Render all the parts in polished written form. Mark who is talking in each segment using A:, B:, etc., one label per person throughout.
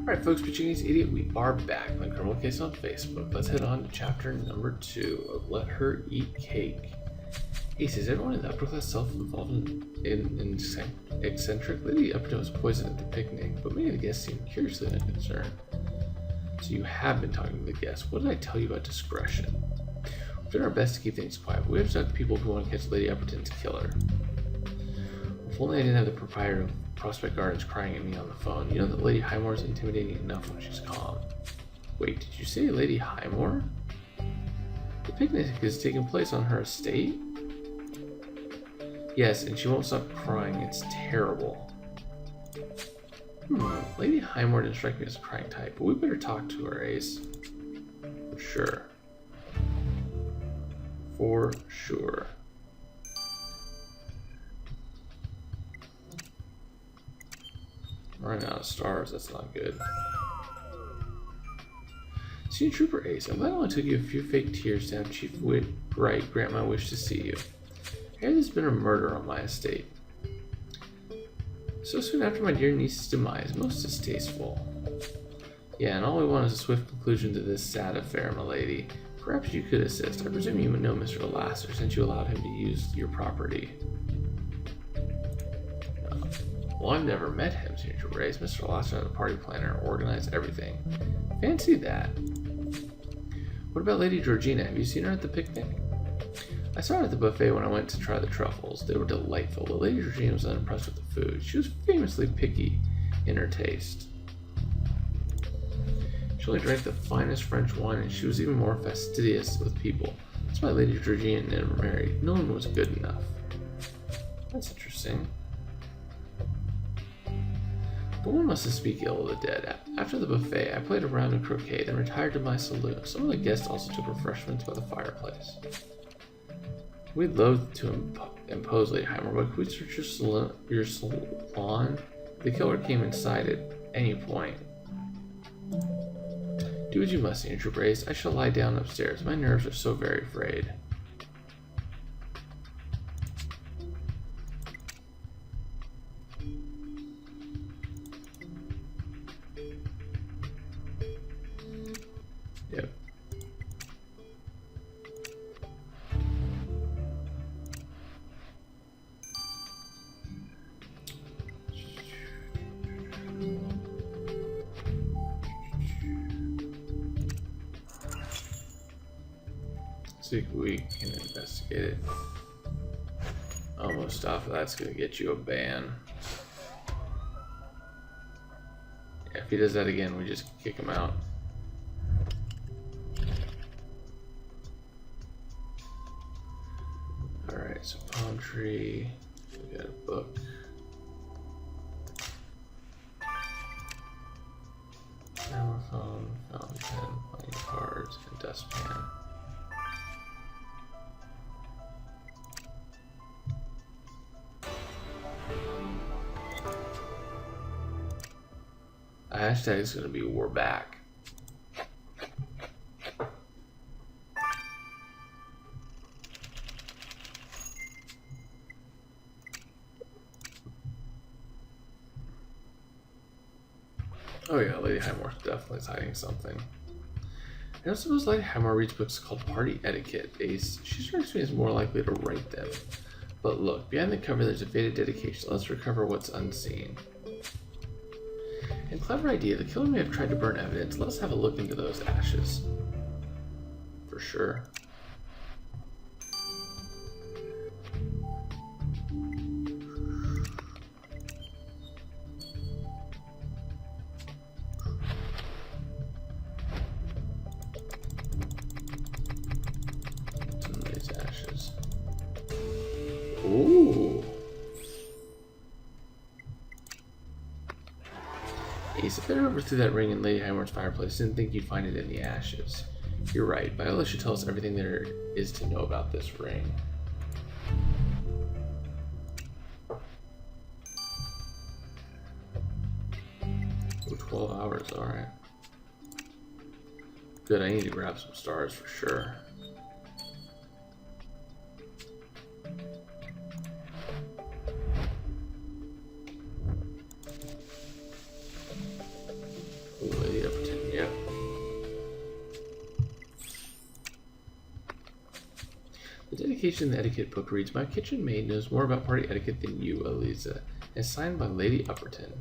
A: Alright folks, Pichingues Idiot, we are back on the Criminal Case on Facebook. Let's head on to chapter number 2 of Let Her Eat Cake. Ace, is everyone in the upper class self-involved in eccentric? Lady Upton was poisoned at the picnic, but many of the guests seemed curiously unconcerned. So you have been talking to the guests. What did I tell you about discretion? We've done our best to keep things quiet, but we have stuck people who want to catch Lady Upton's killer. If only I didn't have the proprietor of Prospect Gardens crying at me on the phone. You know that Lady Highmore is intimidating enough when she's calm. Wait, did you say Lady Highmore? The picnic is taking place on her estate? Yes, and she won't stop crying. It's terrible. Lady Highmore didn't strike me as a crying type, but we better talk to her, Ace. For sure. For sure. Running out of stars, that's not good. Senior Trooper Ace, I'm glad I only took you a few fake tears to have Chief Wright grant my wish to see you. I hear there's been a murder on my estate. So soon after my dear niece's demise, most distasteful. Yeah, and all we want is a swift conclusion to this sad affair, my lady. Perhaps you could assist. I presume you would know Mr. Lasser, since you allowed him to use your property. Well, I've never met him, Senior Trooper Ace. Mr. Lasser and the party planner organized everything. Fancy that. What about Lady Georgina? Have you seen her at the picnic? I saw her at the buffet when I went to try the truffles. They were delightful, but Lady Georgina was unimpressed with the food. She was famously picky in her taste. She only drank the finest French wine, and she was even more fastidious with people. That's why Lady Georgina never married. No one was good enough. That's interesting. But one mustn't speak ill of the dead. After the buffet, I played a round of croquet, then retired to my saloon. Some of the guests also took refreshments by the fireplace. We'd loathe to impose Lady Highmore, but could we search your salon? The killer came inside at any point. Do as you must, Senior Trooper Ace. I shall lie down upstairs. My nerves are so very frayed. Yep. See if we can investigate it. Almost off of that's gonna get you a ban. Yeah, if he does that again, we just kick him out. Alright, so palm tree, we got a book. Gramophone, fountain pen, playing cards, and dustpan. The hashtag is going to be "we're back." Oh yeah, Lady Highmore definitely is hiding something. I don't suppose Lady Highmore reads books called Party Etiquette. Ace, she strikes me as more likely to write them. But look, behind the cover there's a faded dedication. Let's recover what's unseen. And clever idea, the killer may have tried to burn evidence. Let's have a look into those ashes. For sure. Some of these ashes. Ooh. Ace, if I overthrew that ring in Lady Highmore's fireplace, didn't think you'd find it in the ashes. You're right. Viola should tell us everything there is to know about this ring. Oh, 12 hours, alright. Good, I need to grab some stars for sure. dedication in the etiquette book reads, "My kitchen maid knows more about party etiquette than you, Eliza," and signed by Lady Upperton.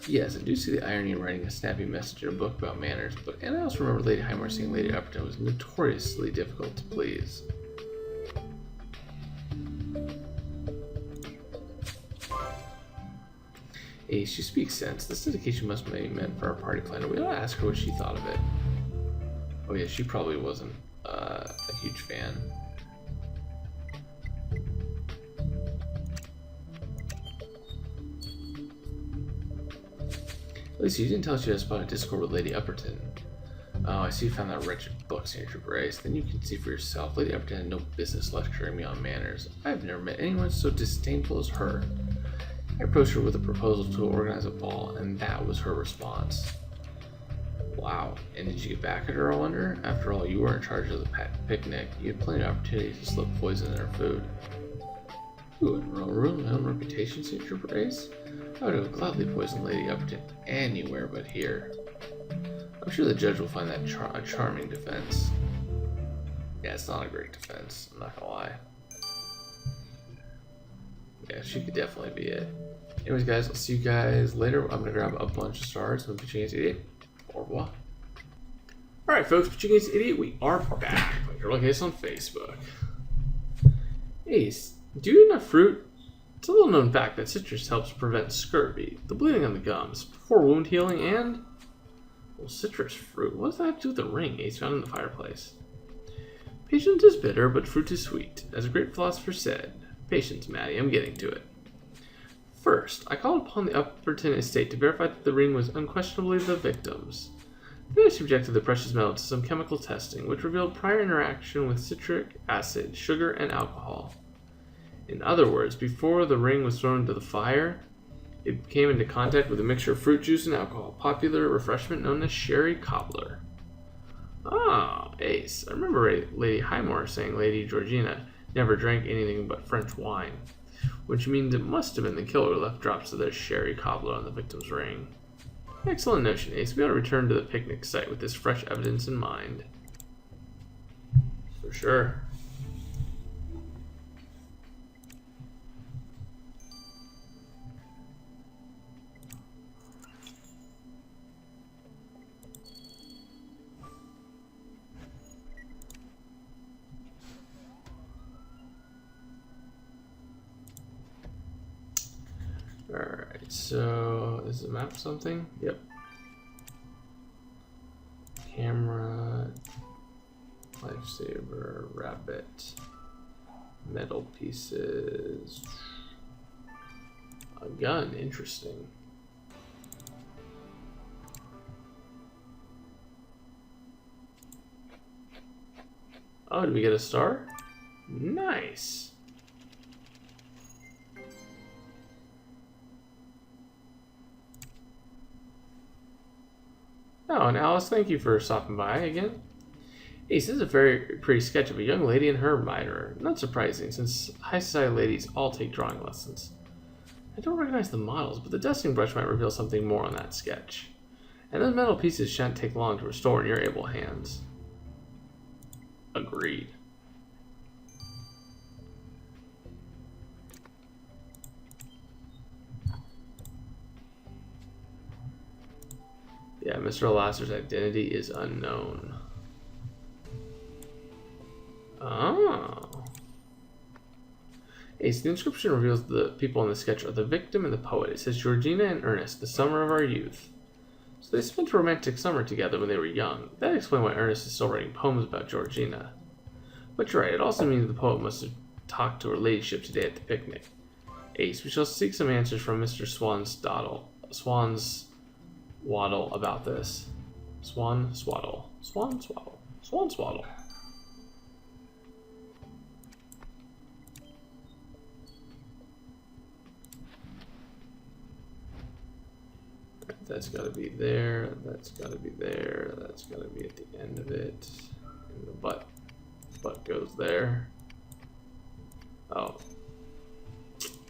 A: Yes, I do see the irony in writing a snappy message in a book about manners, and I also remember Lady Highmore saying Lady Upperton was notoriously difficult to please. Ace, you speak sense. This dedication must be meant for our party planner. We ought to ask her what she thought of it. Oh yeah, she probably wasn't a huge fan. At least you didn't tell us you had a spot of discord with Lady Upperton. Oh, I see you found that wretched book, Signature Brace. Then you can see for yourself. Lady Upperton had no business lecturing me on manners. I've never met anyone so disdainful as her. I approached her with a proposal to organize a ball, and that was her response. Wow, and did you get back at her, I wonder? After all, you were in charge of the picnic. You had plenty of opportunities to slip poison in her food. Who would ruin my own reputation, Signature Brace? I would have gladly poisoned Lady Upperton anywhere but here. I'm sure the judge will find that a charming defense. Yeah, it's not a great defense, I'm not gonna lie. Yeah, she could definitely be it. Anyways, guys, I'll see you guys later. I'm gonna grab a bunch of stars from Pitching Against Idiot. Au revoir. Alright, folks, Pitching Against Idiot, we are back. Like your case on Facebook. Ace, do you eat enough fruit? It's a little known fact that citrus helps prevent scurvy, the bleeding on the gums, poor wound healing, and... well, citrus fruit. What does that have to do with the ring Ace found in the fireplace? Patience is bitter, but fruit is sweet. As a great philosopher said, patience, Maddie, I'm getting to it. First, I called upon the Upperton estate to verify that the ring was unquestionably the victim's. Then I subjected the precious metal to some chemical testing, which revealed prior interaction with citric acid, sugar, and alcohol. In other words, before the ring was thrown into the fire, it came into contact with a mixture of fruit juice and alcohol, a popular refreshment known as sherry cobbler. Ah, Ace. I remember Lady Highmore saying Lady Georgina never drank anything but French wine, which means it must have been the killer who left drops of their sherry cobbler on the victim's ring. Excellent notion, Ace. We ought to return to the picnic site with this fresh evidence in mind. For sure. Alright, so is the map something? Yep. Camera, lifesaver, rabbit, metal pieces, a gun, interesting. Oh, did we get a star? Nice. Oh, and Alice, thank you for stopping by again. Ace, this is a very pretty sketch of a young lady and her admirer. Not surprising, since high society ladies all take drawing lessons. I don't recognize the models, but the dusting brush might reveal something more on that sketch. And those metal pieces shan't take long to restore in your able hands. Agreed. Yeah, Mr. Lasser's identity is unknown. Oh. Ace, the inscription reveals the people in the sketch are the victim and the poet. It says, Georgina and Ernest, the summer of our youth. So they spent a romantic summer together when they were young. That explains why Ernest is still writing poems about Georgina. But you're right, it also means the poet must have talked to her ladyship today at the picnic. Ace, we shall seek some answers from Mr. Swaddle about this. Swaddle. That's gotta be there, that's gotta be there, that's gotta be at the end of it. And the butt goes there. Oh.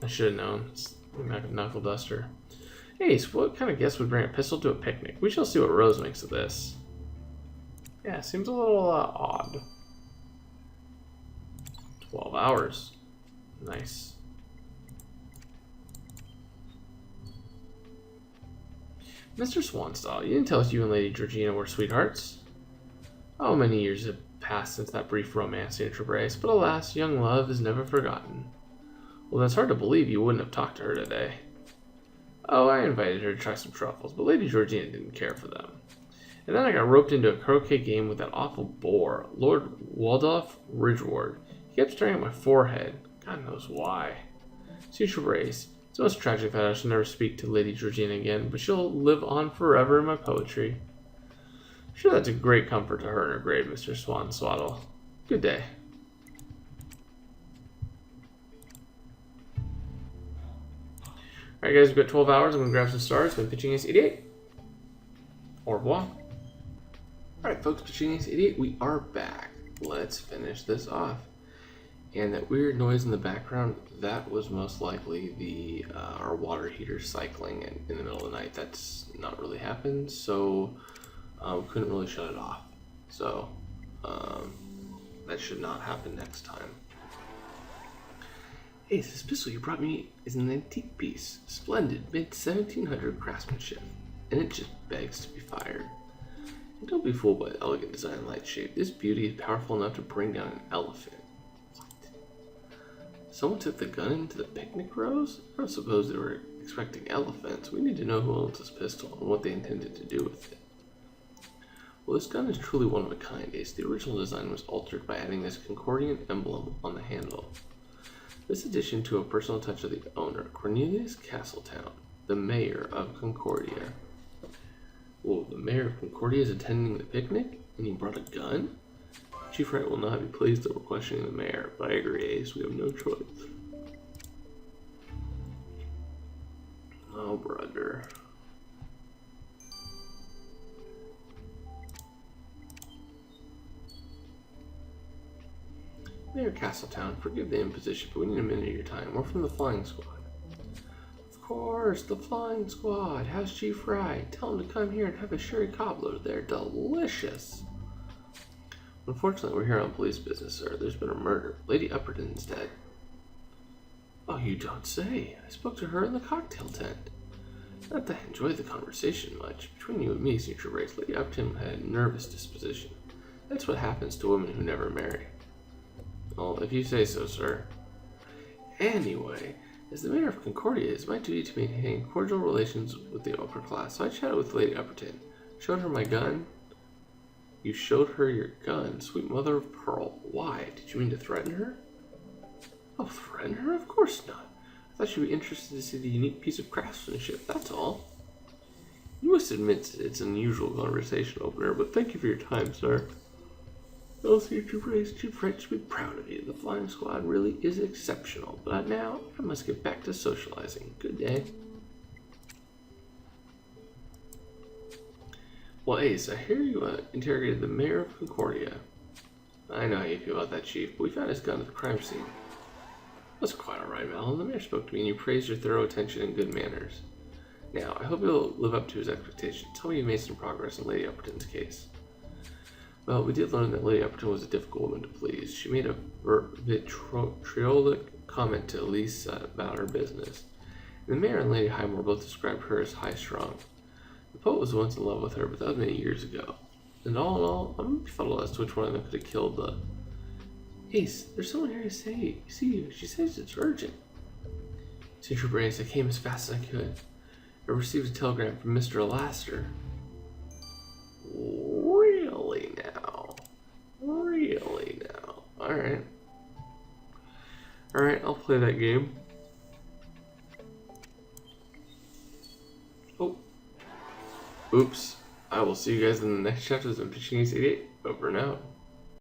A: I should have known. It's the knuckle duster. Ace, what kind of guest would bring a pistol to a picnic? We shall see what Rose makes of this. Yeah, seems a little odd. 12 hours. Nice. Mr. Swanstall, you didn't tell us you and Lady Georgina were sweethearts. Oh, many years have passed since that brief romance, Sir Brace, but alas, young love is never forgotten. Well, that's hard to believe you wouldn't have talked to her today. Oh, I invited her to try some truffles, but Lady Georgina didn't care for them. And then I got roped into a croquet game with that awful bore, Lord Waldorf Ridgeward. He kept staring at my forehead. God knows why. Sir Brace, it's most tragic that I shall never speak to Lady Georgina again, but she'll live on forever in my poetry. Sure, that's a great comfort to her in her grave, Mr. Swanswaddle. Good day. Alright guys, we've got 12 hours. I'm going to grab some stars. Been pitching ace 88. Au revoir. Alright folks, pitching ace 88, we are back. Let's finish this off. And that weird noise in the background, that was most likely the our water heater cycling in the middle of the night. That's not really happened, so we couldn't really shut it off. So that should not happen next time. Hey, this pistol you brought me is an antique piece. Splendid, mid-1700 craftsmanship. And it just begs to be fired. And don't be fooled by the elegant design and light shape. This beauty is powerful enough to bring down an elephant. What? Someone took the gun into the picnic rows? I don't suppose they were expecting elephants. We need to know who owns this pistol and what they intended to do with it. Well, this gun is truly one of a kind, Ace. The original design was altered by adding this Concordian emblem on the handle. This addition to a personal touch of the owner, Cornelius Castletown, the mayor of Concordia. Whoa, the mayor of Concordia is attending the picnic? And he brought a gun? Chief Wright will not be pleased that we're questioning the mayor, but I agree, Ace, we have no choice. Oh, brother. Mayor Castletown, forgive the imposition, but we need a minute of your time. We're from the Flying Squad. Of course, the Flying Squad. How's Chief Wright? Tell him to come here and have a sherry cobbler. They're delicious. Unfortunately, we're here on police business, sir. There's been a murder. Lady Upperton's dead. Oh, you don't say. I spoke to her in the cocktail tent. Not that I enjoyed the conversation much. Between you and me, Sir Brace, Lady Upperton had a nervous disposition. That's what happens to women who never marry. Well, if you say so, sir. Anyway, as the mayor of Concordia, it's my duty to maintain cordial relations with the upper class, so I chatted with Lady Upperton. Showed her my gun. You showed her your gun, sweet mother of pearl. Why? Did you mean to threaten her? Oh, threaten her? Of course not. I thought she'd be interested to see the unique piece of craftsmanship, that's all. You must admit it's an unusual conversation opener, but thank you for your time, sir. I'll see Chief Brace. Chief Wright should be proud of you. The Flying Squad really is exceptional. But now, I must get back to socializing. Good day. Well, Ace, I hear you interrogated the mayor of Concordia. I know how you feel about that, Chief, but we found his gun at the crime scene. That's quite alright, Malin. The mayor spoke to me and you praised your thorough attention and good manners. Now, I hope you'll live up to his expectations. Tell me you made some progress in Lady Upperton's case. Well, we did learn that Lady Upperton was a difficult woman to please. She made a vitriolic comment to Elisa about her business. The mayor and Lady Highmore both described her as high-strung. The poet was once in love with her, but that was many years ago. And all in all, I'm befuddled as to which one of them could have killed the... Ace, there's someone here to see you. She says it's urgent. Sir Brace, I came as fast as I could. I received a telegram from Mr. Alaster. Really now? Really now? Alright. Alright, I'll play that game. Oh. Oops. I will see you guys in the next chapters of Pitching Ace 88. Over now.